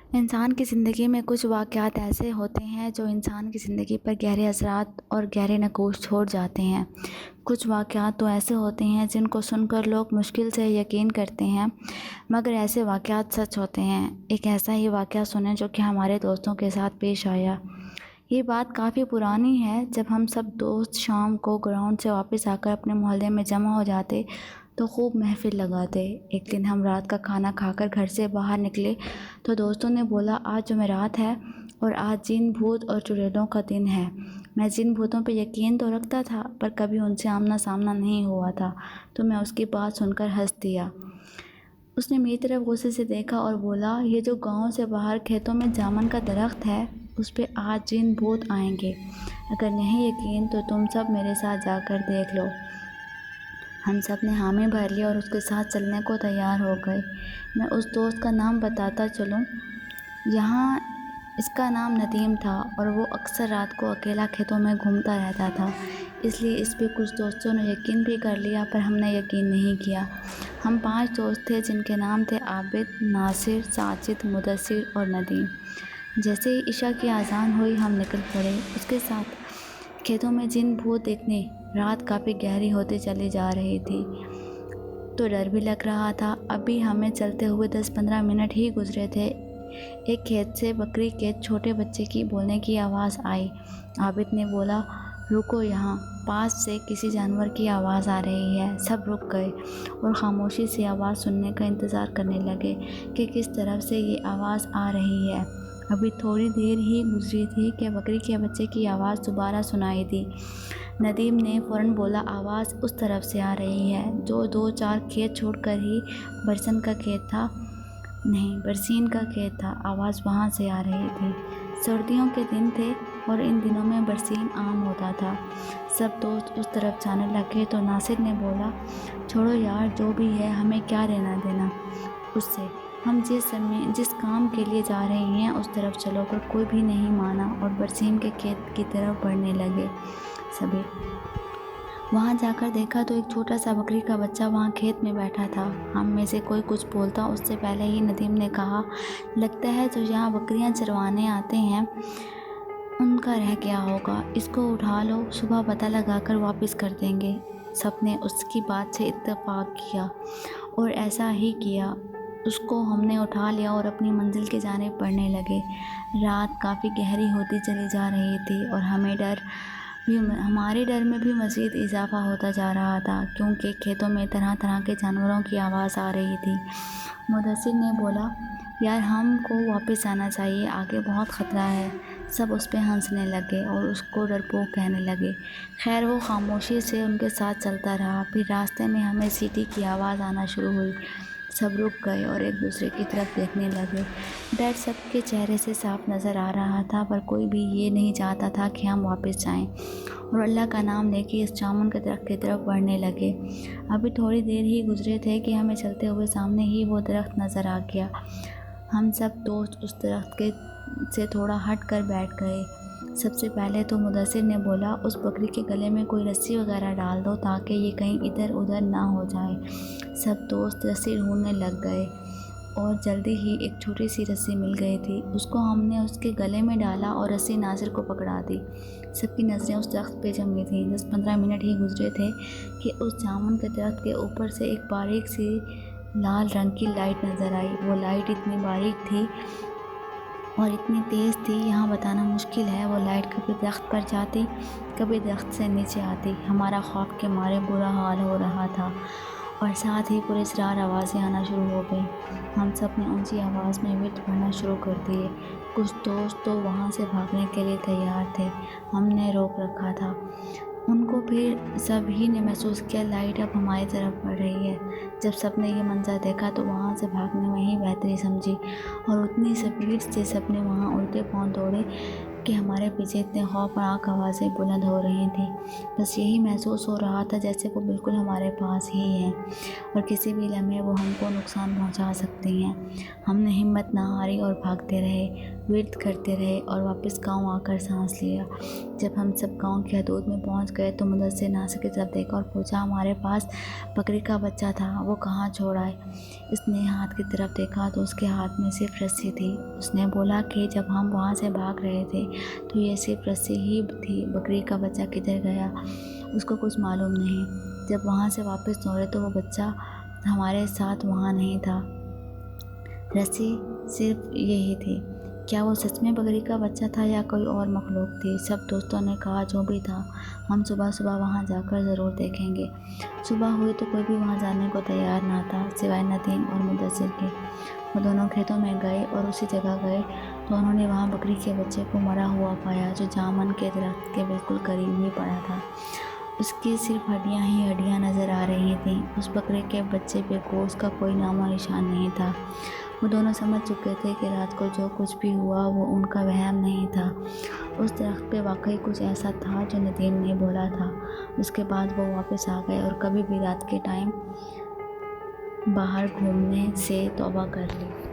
انسان کی زندگی میں کچھ واقعات ایسے ہوتے ہیں جو انسان کی زندگی پر گہرے اثرات اور گہرے نقوش چھوڑ جاتے ہیں۔ کچھ واقعات تو ایسے ہوتے ہیں جن کو سن کر لوگ مشکل سے یقین کرتے ہیں، مگر ایسے واقعات سچ ہوتے ہیں۔ ایک ایسا ہی واقعہ سنیں جو کہ ہمارے دوستوں کے ساتھ پیش آیا۔ یہ بات کافی پرانی ہے۔ جب ہم سب دوست شام کو گراؤنڈ سے واپس آ کر اپنے محلے میں جمع ہو جاتے تو خوب محفل لگاتے۔ ایک دن ہم رات کا کھانا کھا کر گھر سے باہر نکلے تو دوستوں نے بولا، آج جمعرات ہے اور آج جن بھوت اور چڑیلوں کا دن ہے۔ میں جن بھوتوں پہ یقین تو رکھتا تھا پر کبھی ان سے آمنا سامنا نہیں ہوا تھا، تو میں اس کی بات سن کر ہنس دیا۔ اس نے میری طرف غصے سے دیکھا اور بولا، یہ جو گاؤں سے باہر کھیتوں میں جامن کا درخت ہے اس پہ آج جن بھوت آئیں گے۔ اگر نہیں یقین تو تم سب میرے ساتھ جا کر دیکھ لو۔ ہم سب نے حامی بھر لی اور اس کے ساتھ چلنے کو تیار ہو گئے۔ میں اس دوست کا نام بتاتا چلوں، یہاں اس کا نام ندیم تھا اور وہ اکثر رات کو اکیلا کھیتوں میں گھومتا رہتا تھا۔ اس لیے اس پہ کچھ دوستوں نے یقین بھی کر لیا پر ہم نے یقین نہیں کیا۔ ہم 5 دوست تھے جن کے نام تھے عابد، ناصر، ساجد، مدثر اور ندیم۔ جیسے ہی عشاء کی اذان ہوئی ہم نکل پڑے اس کے ساتھ کھیتوں میں جن بھوت دیکھنے۔ رات کافی گہری ہوتی چلی جا رہی تھی تو ڈر بھی لگ رہا تھا۔ ابھی ہمیں چلتے ہوئے 10-15 منٹ ہی گزرے تھے، ایک کھیت سے بکری کے چھوٹے بچے کی بولنے کی آواز آئی۔ عابد نے بولا، رکو، یہاں پاس سے کسی جانور کی آواز آ رہی ہے۔ سب رک گئے اور خاموشی سے آواز سننے کا انتظار کرنے لگے کہ کس طرف سے یہ آواز آ رہی ہے۔ ابھی تھوڑی دیر ہی گزری تھی کہ بکری کے بچے کی آواز دوبارہ سنائی دی۔ ندیم نے فوراً بولا، آواز اس طرف سے آ رہی ہے جو 2-4 کھیت چھوڑ کر ہی برسن کا کھیت تھا، نہیں برسین کا کھیت تھا، آواز وہاں سے آ رہی تھی۔ سردیوں کے دن تھے اور ان دنوں میں برسین عام ہوتا تھا۔ سب دوست اس طرف جانے لگے تو ناصر نے بولا، چھوڑو یار، جو بھی ہے ہمیں کیا لینا دینا اس سے، ہم جس کام کے لیے جا رہے ہیں اس طرف چلو۔ پر کوئی بھی نہیں مانا اور برسین کے کھیت کی طرف بڑھنے لگے سبھی۔ وہاں جا کر دیکھا تو ایک چھوٹا سا بکری کا بچہ وہاں کھیت میں بیٹھا تھا۔ ہم میں سے کوئی کچھ بولتا اس سے پہلے ہی ندیم نے کہا، لگتا ہے جو یہاں بکریاں چروانے آتے ہیں ان کا رہ گیا ہوگا، اس کو اٹھا لو، صبح پتہ لگا کر واپس کر دیں گے۔ سب نے اس کی بات سے اتفاق کیا اور ایسا ہی کیا۔ اس کو ہم نے اٹھا لیا اور اپنی منزل کی جانب بڑھنے لگے۔ رات کافی گہری ہوتی چلی جا رہی تھی اور ہمارے ڈر میں بھی مزید اضافہ ہوتا جا رہا تھا کیونکہ کھیتوں میں طرح طرح کے جانوروں کی آواز آ رہی تھی۔ مدثر نے بولا، یار ہم کو واپس آنا چاہیے، آگے بہت خطرہ ہے۔ سب اس پہ ہنسنے لگے اور اس کو ڈرپوک کہنے لگے۔ خیر وہ خاموشی سے ان کے ساتھ چلتا رہا۔ پھر راستے میں ہمیں سیٹی کی آواز آنا شروع ہوئی۔ سب رک گئے اور ایک دوسرے کی طرف دیکھنے لگے۔ ڈر سب کے چہرے سے صاف نظر آ رہا تھا پر کوئی بھی یہ نہیں چاہتا تھا کہ ہم واپس جائیں اور اللہ کا نام لے کے اس جامن کے درخت کی طرف بڑھنے لگے۔ ابھی تھوڑی دیر ہی گزرے تھے کہ ہمیں چلتے ہوئے سامنے ہی وہ درخت نظر آ گیا۔ ہم سب دوست اس درخت سے تھوڑا ہٹ کر بیٹھ گئے۔ سب سے پہلے تو مدثر نے بولا، اس بکری کے گلے میں کوئی رسی وغیرہ ڈال دو تاکہ یہ کہیں ادھر ادھر نہ ہو جائے۔ سب دوست رسی ڈھونڈنے لگ گئے اور جلدی ہی ایک چھوٹی سی رسی مل گئی تھی۔ اس کو ہم نے اس کے گلے میں ڈالا اور رسی ناصر کو پکڑا دی۔ سب کی نظریں اس درخت پہ جمی تھیں۔ 10-15 منٹ ہی گزرے تھے کہ اس جامن کے درخت کے اوپر سے ایک باریک سی لال رنگ کی لائٹ نظر آئی۔ وہ لائٹ اتنی باریک تھی اور اتنی تیز تھی یہاں بتانا مشکل ہے۔ وہ لائٹ کبھی درخت پر جاتی، کبھی درخت سے نیچے آتی۔ ہمارا خوف کے مارے برا حال ہو رہا تھا اور ساتھ ہی پراسرار آوازیں آنا شروع ہو گئیں۔ ہم سب نے اونچی آواز میں ورد پڑھنا شروع کر دیے۔ کچھ دوست تو وہاں سے بھاگنے کے لیے تیار تھے، ہم نے روک رکھا تھا ان کو۔ پھر سبھی نے محسوس کیا لائٹ اب ہماری طرف بڑھ رہی ہے۔ جب سب نے یہ منظر دیکھا تو وہاں سے بھاگنے میں ہی بہتری سمجھی اور اتنی سپیڈ سے سب نے وہاں الٹے پاؤں دوڑے کہ ہمارے پیچھے اتنے خوفناک آوازیں بلند ہو رہی تھیں۔ بس یہی محسوس ہو رہا تھا جیسے وہ بالکل ہمارے پاس ہی ہیں اور کسی بھی لمحے وہ ہم کو نقصان پہنچا سکتے ہیں۔ ہم نے ہمت نہ ہاری اور بھاگتے رہے، ورد کرتے رہے اور واپس گاؤں آ کر سانس لیا۔ جب ہم سب گاؤں کی حدود میں پہنچ گئے تو مدثر ناصر کی طرف دیکھا اور پوچھا، ہمارے پاس بکری کا بچہ تھا، وہ کہاں چھوڑ آئے؟ اس نے ہاتھ کی طرف دیکھا تو اس کے ہاتھ میں صرف رسی تھی۔ اس نے بولا کہ جب ہم وہاں سے بھاگ رہے تھے تو یہ صرف رسی ہی تھی، بکری کا بچہ کدھر گیا اس کو کچھ معلوم نہیں۔ جب وہاں سے واپس دوڑے تو وہ بچہ ہمارے ساتھ وہاں نہیں تھا، رسی صرف یہی تھی۔ کیا وہ سچ میں بکری کا بچہ تھا یا کوئی اور مخلوق تھی؟ سب دوستوں نے کہا جو بھی تھا ہم صبح صبح وہاں جا کر ضرور دیکھیں گے۔ صبح ہوئی تو کوئی بھی وہاں جانے کو تیار نہ تھا سوائے ندیم اور مدثر کے۔ وہ دونوں کھیتوں میں گئے اور اسی جگہ گئے تو انہوں نے وہاں بکری کے بچے کو مرا ہوا پایا جو جامن کے درخت کے بالکل قریب ہی پڑا تھا۔ اس کی صرف ہڈیاں ہی ہڈیاں نظر آ رہی تھیں، اس بکرے کے بچے پہ گوشت کا کوئی نام و نشان نہیں تھا۔ وہ دونوں سمجھ چکے تھے کہ رات کو جو کچھ بھی ہوا وہ ان کا وہم نہیں تھا، اس درخت پہ واقعی کچھ ایسا تھا جو ندیم نے بولا تھا۔ اس کے بعد وہ واپس آ گئے اور کبھی بھی رات کے ٹائم باہر گھومنے سے توبہ کر لی۔